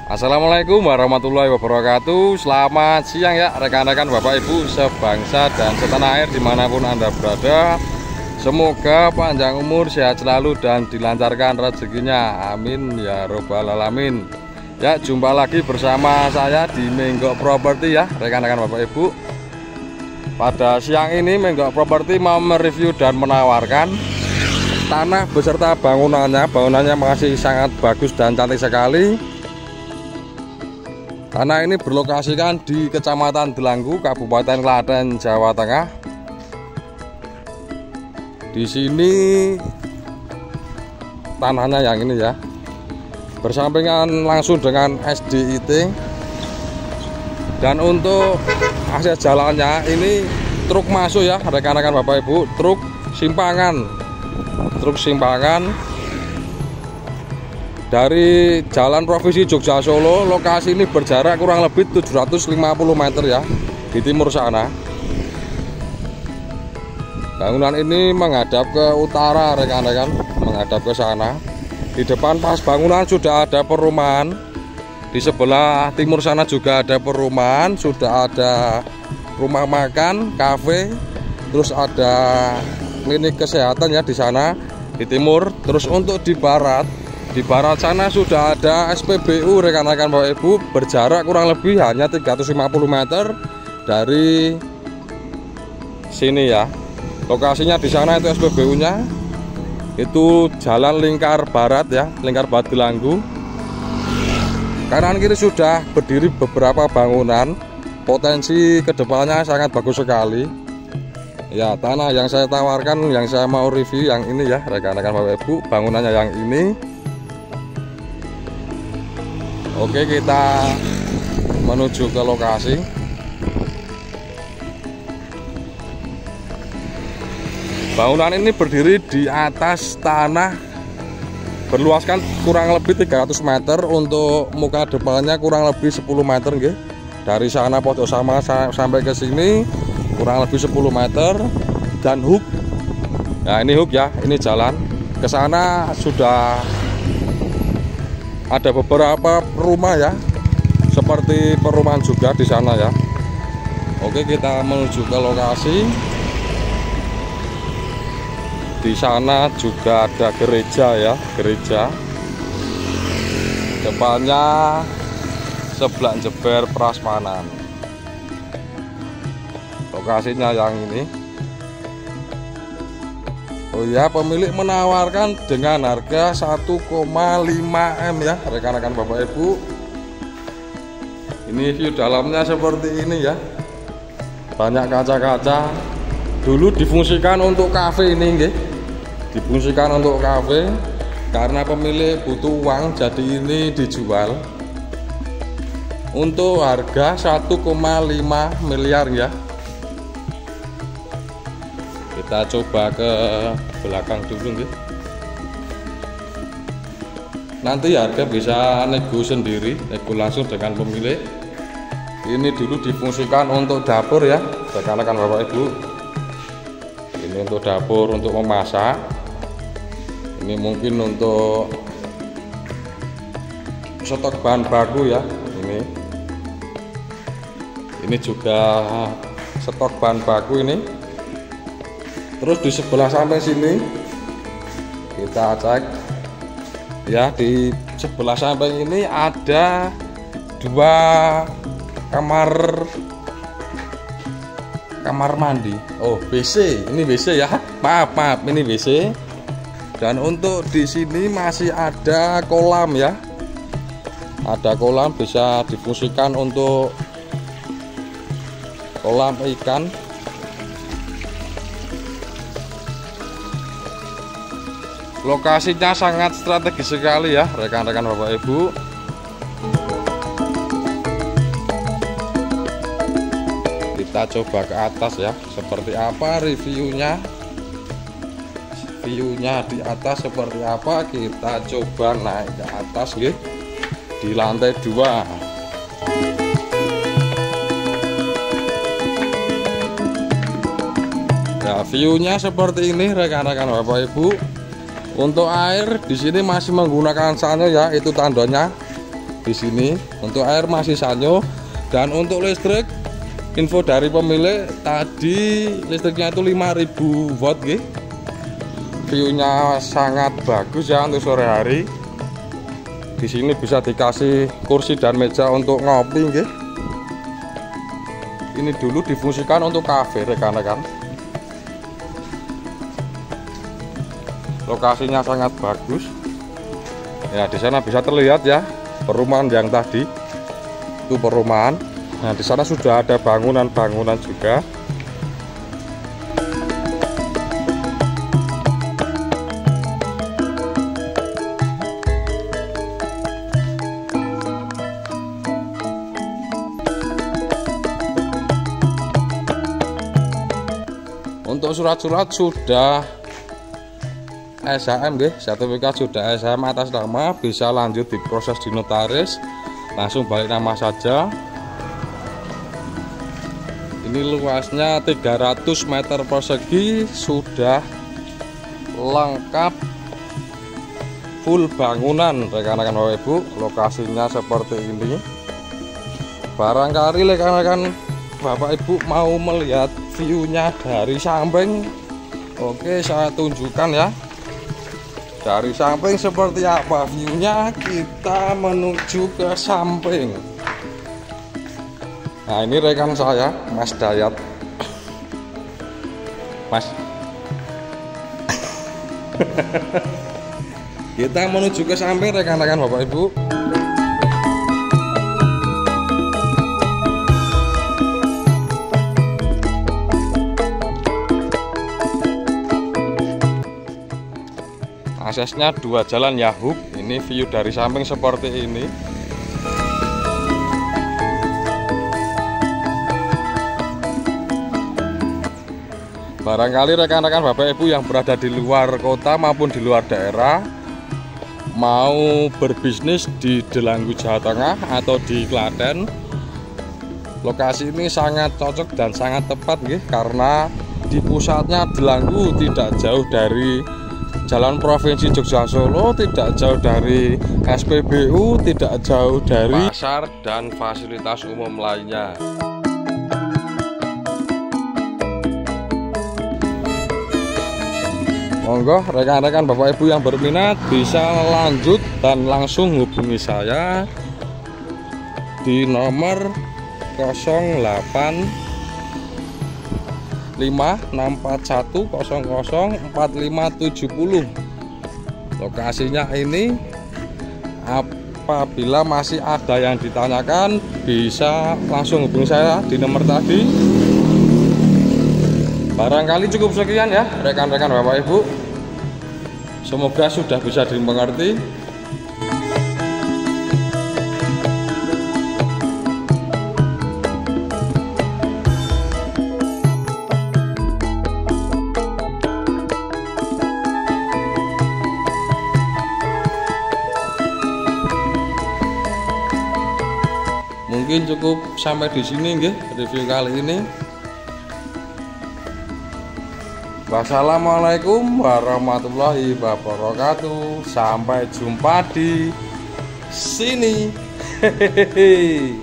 Assalamualaikum warahmatullahi wabarakatuh. Selamat siang ya rekan-rekan Bapak Ibu sebangsa dan setanah air dimanapun Anda berada. Semoga panjang umur, sehat selalu dan dilancarkan rezekinya, amin ya robbal alamin. Ya, jumpa lagi bersama saya di Menggok Properti ya rekan-rekan Bapak Ibu. Pada siang ini Menggok Properti mau mereview dan menawarkan tanah beserta bangunannya. Bangunannya masih sangat bagus dan cantik sekali. Tanah ini berlokasikan di Kecamatan Delanggu, Kabupaten Klaten, Jawa Tengah. Di sini tanahnya yang ini ya, bersampingan langsung dengan SDIT. Dan untuk akses jalannya ini truk masuk ya rekan-rekan Bapak Ibu, truk simpangan dari Jalan Provinsi Jogja Solo. Lokasi ini berjarak kurang lebih 750 meter ya di timur sana. Bangunan ini menghadap ke utara rekan-rekan, menghadap ke sana. Di depan pas bangunan sudah ada perumahan. Di sebelah timur sana juga ada perumahan, sudah ada rumah makan, kafe, terus ada klinik kesehatan ya di sana di timur. Terus untuk di barat sana sudah ada SPBU rekan-rekan Bapak Ibu, berjarak kurang lebih hanya 350 meter dari sini ya. Lokasinya di sana itu SPBU-nya. Itu Jalan Lingkar Barat ya, Lingkar Barat Delanggu. Kanan kiri sudah berdiri beberapa bangunan. Potensi kedepannya sangat bagus sekali. Ya, tanah yang saya tawarkan, yang saya mau review yang ini ya rekan-rekan Bapak Ibu, bangunannya yang ini. Oke, kita menuju ke lokasi. Bangunan ini berdiri di atas tanah berluaskan kurang lebih 300 meter. Untuk muka depannya kurang lebih 10 meter nggih. Dari sana pojok sama sampai ke sini kurang lebih 10 meter. Dan hook. Nah, ini hook ya, ini jalan. Ke sana sudah ada beberapa rumah ya. Seperti perumahan juga di sana ya. Oke, kita menuju ke lokasi. Di sana juga ada gereja ya, gereja. Depannya sebelah Jeber Prasmanan. Lokasinya yang ini. Oh ya, pemilik menawarkan dengan harga 1,5 M ya rekan-rekan Bapak Ibu. Ini view dalamnya seperti ini ya. Banyak kaca-kaca. Dulu difungsikan untuk kafe ini nggih. Difungsikan untuk kafe karena pemilik butuh uang, jadi ini dijual untuk harga 1,5 miliar ya. Kita coba ke belakang dulu nih. Nanti harga bisa nego sendiri, nego langsung dengan pemilik. Ini dulu difungsikan untuk dapur ya rekan-rekan Bapak Ibu. Ini untuk dapur, untuk memasak. Ini mungkin untuk stok bahan baku ya. Ini juga stok bahan baku ini. Terus di sebelah sampai sini kita cek ya, di sebelah sampai ini ada dua kamar mandi. Oh, WC. Ini WC ya. Maaf, ini WC. Dan untuk di sini masih ada kolam ya. Ada kolam, bisa difungsikan untuk kolam ikan. Lokasinya sangat strategis sekali ya rekan-rekan Bapak Ibu. Kita coba ke atas ya, seperti apa reviewnya. Viewnya di atas seperti apa, kita coba naik ke atas nggih, di lantai 2. Ya, viewnya seperti ini rekan-rekan Bapak Ibu. Untuk air di sini masih menggunakan sanyo ya, itu tandanya. di sini. Untuk air masih sanyo, dan untuk listrik info dari pemilik tadi listriknya itu 5000 watt nggih. View-nya sangat bagus ya untuk sore hari. Di sini bisa dikasih kursi dan meja untuk ngopi nggih. Ini dulu difungsikan untuk kafe rekan-rekan. Lokasinya sangat bagus. Ya, di sana bisa terlihat ya perumahan yang tadi. Itu perumahan. Nah, di sana sudah ada bangunan-bangunan juga. Untuk surat-surat sudah SHM nggih, sertifikat sudah SHM atas nama, bisa lanjut diproses di notaris, langsung balik nama saja. Ini luasnya 300 meter persegi, sudah lengkap full bangunan rekan-rekan Bapak Ibu. Lokasinya seperti ini. Barangkali rekan-rekan Bapak Ibu mau melihat view-nya dari samping, oke saya tunjukkan ya. Dari samping seperti apa view-nya, kita menuju ke samping. Nah, ini rekan saya, Mas Dayat. Mas. Kita menuju ke samping rekan-rekan Bapak Ibu. Aksesnya 2 jalan Yahuk. Ini view dari samping seperti ini. Barangkali rekan-rekan Bapak Ibu yang berada di luar kota maupun di luar daerah mau berbisnis di Delanggu Jawa Tengah atau di Klaten, lokasi ini sangat cocok dan sangat tepat nggih, karena di pusatnya Delanggu, tidak jauh dari Jalan Provinsi Jogja Solo, tidak jauh dari SPBU, tidak jauh dari pasar dan fasilitas umum lainnya. Monggo rekan-rekan Bapak Ibu yang berminat bisa lanjut dan langsung hubungi saya di nomor 085641004570. Lokasinya ini, apabila masih ada yang ditanyakan bisa langsung hubungi saya di nomor tadi. Barangkali cukup sekian ya rekan-rekan Bapak Ibu, semoga sudah bisa dimengerti. Mungkin cukup sampai di sini nggih review kali ini. Wassalamualaikum warahmatullahi wabarakatuh. Sampai jumpa di sini. Hehehe.